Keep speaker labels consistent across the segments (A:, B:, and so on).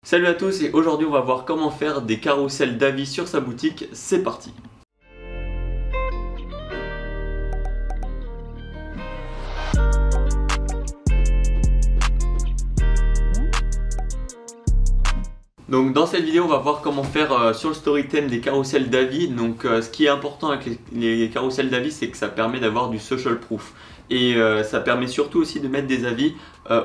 A: Salut à tous et aujourd'hui on va voir comment faire des carousels d'avis sur sa boutique, c'est parti. Donc dans cette vidéo on va voir comment faire sur le Storytime des carousels d'avis. Donc ce qui est important avec les carousels d'avis, c'est que ça permet d'avoir du social proof. Et ça permet surtout aussi de mettre des avis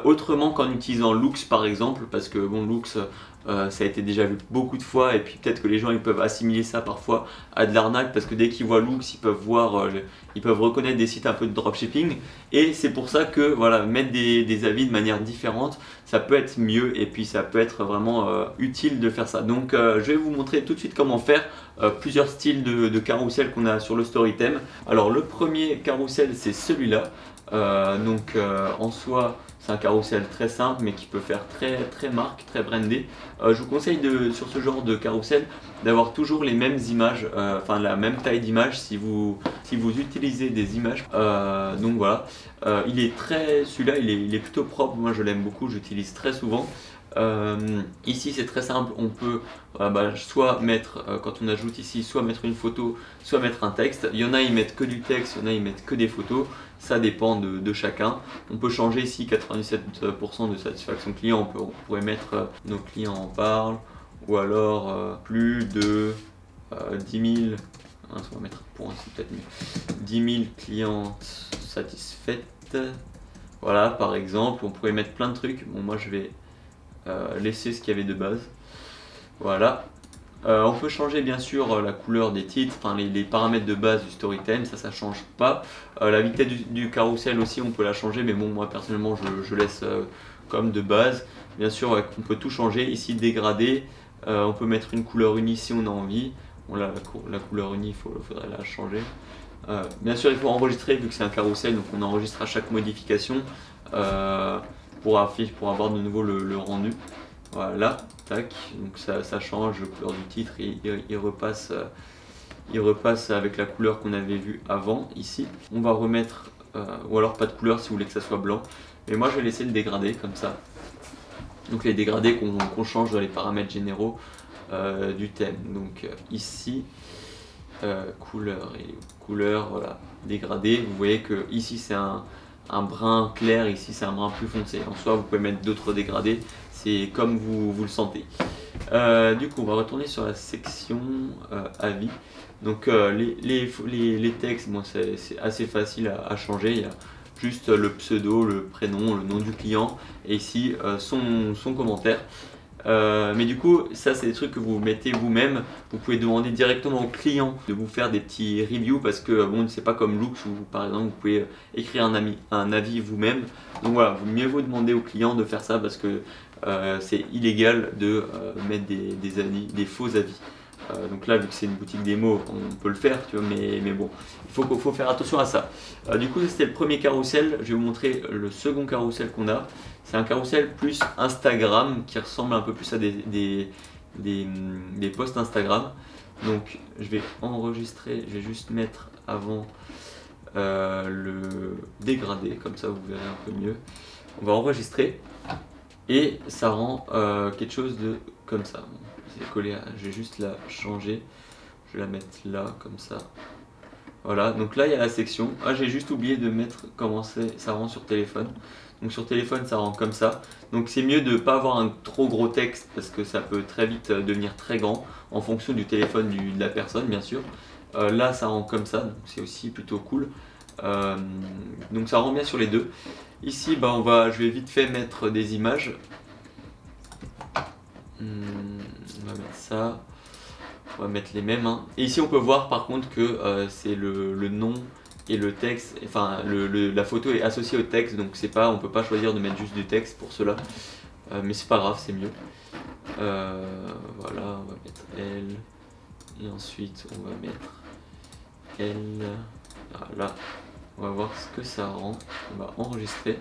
A: autrement qu'en utilisant Loox par exemple, parce que bon, Loox ça a été déjà vu beaucoup de fois, et puis peut-être que les gens ils peuvent assimiler ça parfois à de l'arnaque, parce que dès qu'ils voient Loox ils peuvent voir, ils peuvent reconnaître des sites un peu de dropshipping, et c'est pour ça que voilà, mettre des avis de manière différente, ça peut être mieux, et puis ça peut être vraiment utile de faire ça. Donc je vais vous montrer tout de suite comment faire plusieurs styles de carrousel qu'on a sur le Storytime. Alors le premier carrousel c'est celui-là. En soi c'est un carrousel très simple mais qui peut faire très marque, très brandé. Je vous conseille sur ce genre de carrousel d'avoir toujours les mêmes images, enfin la même taille d'image si vous utilisez des images. Donc voilà, celui-là il est plutôt propre, moi je l'aime beaucoup, j'utilise très souvent. Ici c'est très simple, on peut soit mettre, quand on ajoute ici, soit mettre une photo, soit mettre un texte. Il y en a ils mettent que du texte, il y en a ils mettent que des photos, ça dépend de chacun. On peut changer ici 97% de satisfaction client, on pourrait mettre nos clients en parlent, ou alors plus de 10 000, on va mettre point, c'est peut-être mieux, 10 000 clients satisfaites. Voilà, par exemple, on pourrait mettre plein de trucs. Bon, moi je vais laisser ce qu'il y avait de base. Voilà. On peut changer bien sûr la couleur des titres, enfin les paramètres de base du Storytime, ça change pas. La vitesse du carrousel aussi on peut la changer, mais bon moi personnellement je laisse comme de base. Bien sûr on peut tout changer, ici dégradé, on peut mettre une couleur unie si on a envie. Bon là la couleur unie faudrait la changer. Bien sûr il faut enregistrer vu que c'est un carrousel, donc on enregistre à chaque modification pour avoir de nouveau le rendu. Voilà, tac, donc ça change la couleur du titre et il repasse avec la couleur qu'on avait vue avant ici. On va remettre, ou alors pas de couleur si vous voulez que ça soit blanc, mais moi je vais laisser le dégradé comme ça. Donc les dégradés qu'on change dans les paramètres généraux du thème. Donc ici, couleur, voilà, dégradé. Vous voyez que ici c'est un brun clair, ici c'est un brun plus foncé. En soi vous pouvez mettre d'autres dégradés, c'est comme vous le sentez. Du coup on va retourner sur la section avis. Donc les textes, bon, c'est assez facile à changer. Il y a juste le pseudo, le prénom, le nom du client et ici son commentaire. Mais du coup ça c'est des trucs que vous mettez vous-même. Vous pouvez demander directement au client de vous faire des petits reviews, parce que bon c'est pas comme Loox où par exemple vous pouvez écrire un avis vous-même. Donc voilà, mieux vaut demander au client de faire ça, parce que c'est illégal de mettre des faux avis. Donc là vu que c'est une boutique démo on peut le faire, tu vois, mais bon il faut faire attention à ça. Du coup c'était le premier carrousel, je vais vous montrer le second carrousel qu'on a. C'est un carrousel plus Instagram qui ressemble un peu plus à des posts Instagram. Donc je vais enregistrer, je vais juste mettre avant le dégradé, comme ça vous verrez un peu mieux. On va enregistrer et ça rend quelque chose de comme ça. Bon, c'est collé je vais juste la changer, je vais la mettre là comme ça. Voilà, donc là il y a la section. Ah, j'ai juste oublié de mettre comment ça rend sur téléphone. Donc sur téléphone ça rend comme ça. Donc c'est mieux de ne pas avoir un trop gros texte, parce que ça peut très vite devenir très grand en fonction du téléphone de la personne bien sûr. Là ça rend comme ça, donc c'est aussi plutôt cool. Donc ça rend bien sur les deux. Ici je vais vite fait mettre des images. On va mettre ça. On va mettre les mêmes. Et ici on peut voir par contre que c'est le nom et le texte, enfin la photo est associée au texte, donc on peut pas choisir de mettre juste du texte pour cela, mais c'est pas grave, c'est mieux. Voilà, on va mettre elle et ensuite on va mettre elle. Voilà, on va voir ce que ça rend. On va enregistrer.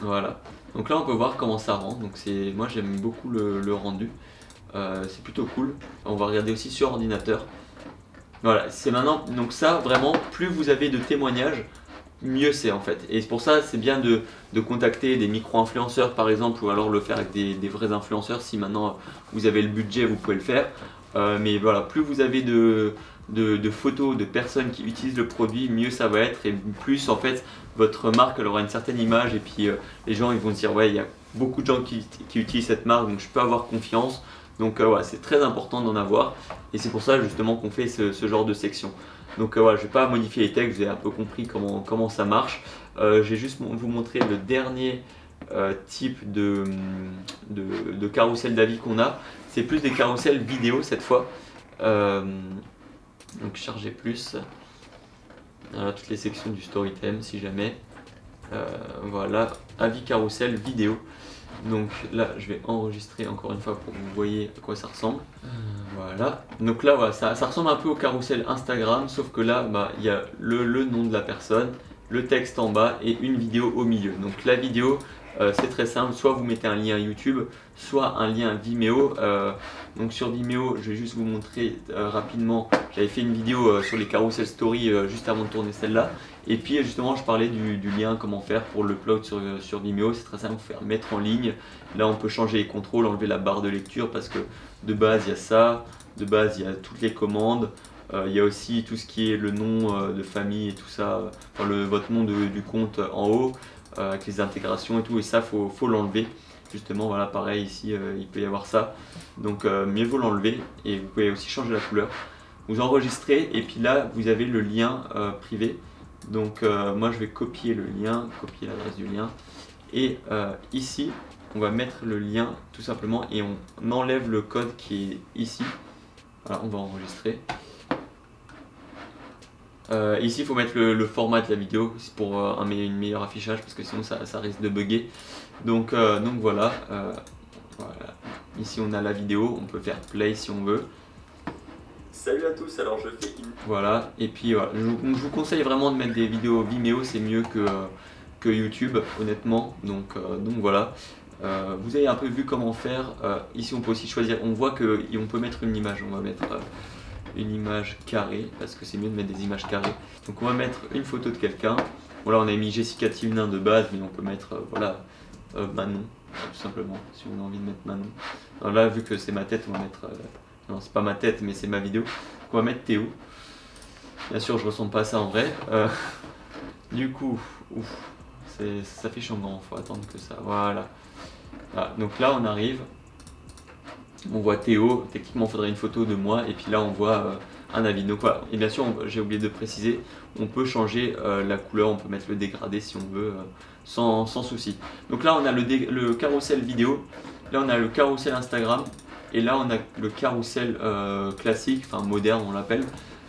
A: Voilà, donc là on peut voir comment ça rend. Donc moi j'aime beaucoup le rendu. C'est plutôt cool. On va regarder aussi sur ordinateur. Voilà, c'est maintenant, donc ça vraiment, plus vous avez de témoignages, mieux c'est en fait. Et pour ça, c'est bien de contacter des micro-influenceurs par exemple, ou alors le faire avec des vrais influenceurs. Si maintenant vous avez le budget, vous pouvez le faire. Mais voilà, plus vous avez de photos de personnes qui utilisent le produit, mieux ça va être, et plus en fait votre marque elle aura une certaine image, et puis les gens ils vont se dire ouais, il y a beaucoup de gens qui utilisent cette marque, donc je peux avoir confiance. Donc voilà, c'est très important d'en avoir, et c'est pour ça justement qu'on fait ce genre de section. Donc voilà, je ne vais pas modifier les textes, vous avez un peu compris comment ça marche. Je vais juste vous montrer le dernier type de carrousel d'avis qu'on a. C'est plus des carousels vidéo cette fois. Donc charger plus. Voilà, toutes les sections du Storytime si jamais. Voilà, avis carrousel vidéo. Donc là je vais enregistrer encore une fois pour que vous voyez à quoi ça ressemble. Voilà, donc là voilà, ça ressemble un peu au carrousel Instagram, sauf que là il y a le nom de la personne, le texte en bas et une vidéo au milieu. Donc la vidéo c'est très simple, soit vous mettez un lien YouTube, soit un lien Vimeo. Donc sur Vimeo, je vais juste vous montrer rapidement, j'avais fait une vidéo sur les carousel story juste avant de tourner celle-là. Et puis justement je parlais du lien, comment faire pour l'upload sur Vimeo. C'est très simple, faire mettre en ligne. Là on peut changer les contrôles, enlever la barre de lecture parce que de base il y a ça, de base il y a toutes les commandes. Il y a aussi tout ce qui est le nom de famille et tout ça, enfin votre nom du compte en haut, avec les intégrations et tout, et ça faut l'enlever. Justement voilà, pareil ici il peut y avoir ça, donc mieux vaut l'enlever. Et vous pouvez aussi changer la couleur. Vous enregistrez et puis là vous avez le lien privé. Donc moi je vais copier le lien, copier l'adresse du lien, et ici on va mettre le lien tout simplement, et on enlève le code qui est ici. Voilà, on va enregistrer. Ici il faut mettre le format de la vidéo pour un meilleur affichage, parce que sinon ça risque de bugger. Donc voilà, voilà, ici on a la vidéo, on peut faire play si on veut.
B: Salut à tous, alors je fais une...
A: Voilà, et puis voilà, je vous conseille vraiment de mettre des vidéos Vimeo, c'est mieux que YouTube honnêtement. Donc voilà, vous avez un peu vu comment faire. Ici on peut aussi choisir, on voit qu'on peut mettre une image, on va mettre une image carrée, parce que c'est mieux de mettre des images carrées. Donc on va mettre une photo de quelqu'un. Voilà, on a mis Jessica Thievenin de base, mais on peut mettre voilà, Manon, tout simplement, si on a envie de mettre Manon. Alors là, vu que c'est ma tête, on va mettre... non, c'est pas ma tête, mais c'est ma vidéo. Donc on va mettre Théo. Bien sûr, je ressemble pas à ça en vrai. Du coup, ça s'affiche en grand, faut attendre que ça... Voilà. Donc là, on arrive. On voit Théo, techniquement il faudrait une photo de moi, et puis là on voit un avis. Donc voilà, et bien sûr j'ai oublié de préciser, on peut changer la couleur, on peut mettre le dégradé si on veut, sans souci. Donc là on a le carrousel vidéo, là on a le carrousel Instagram, et là on a le carrousel classique, enfin moderne on l'appelle.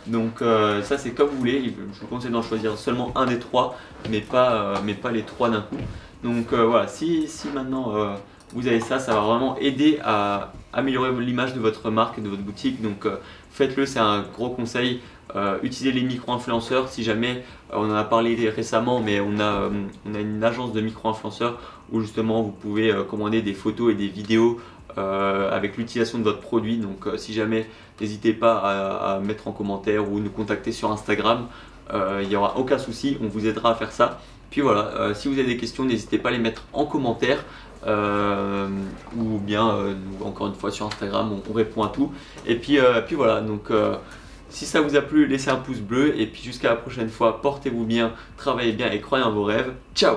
A: Donc ça c'est comme vous voulez, je vous conseille d'en choisir seulement un des trois, mais pas les trois d'un coup. Donc voilà, si maintenant vous avez ça va vraiment aider à améliorer l'image de votre marque et de votre boutique. Donc faites-le, c'est un gros conseil. Utilisez les micro-influenceurs si jamais, on en a parlé récemment, mais on a une agence de micro-influenceurs où justement vous pouvez commander des photos et des vidéos avec l'utilisation de votre produit. Donc si jamais, n'hésitez pas à mettre en commentaire ou nous contacter sur Instagram, il n'y aura aucun souci, on vous aidera à faire ça. Puis voilà, si vous avez des questions, n'hésitez pas à les mettre en commentaire. Ou bien encore une fois sur Instagram, on répond à tout. Et puis voilà, donc si ça vous a plu, laissez un pouce bleu, et puis jusqu'à la prochaine fois, portez-vous bien, travaillez bien et croyez en vos rêves. Ciao!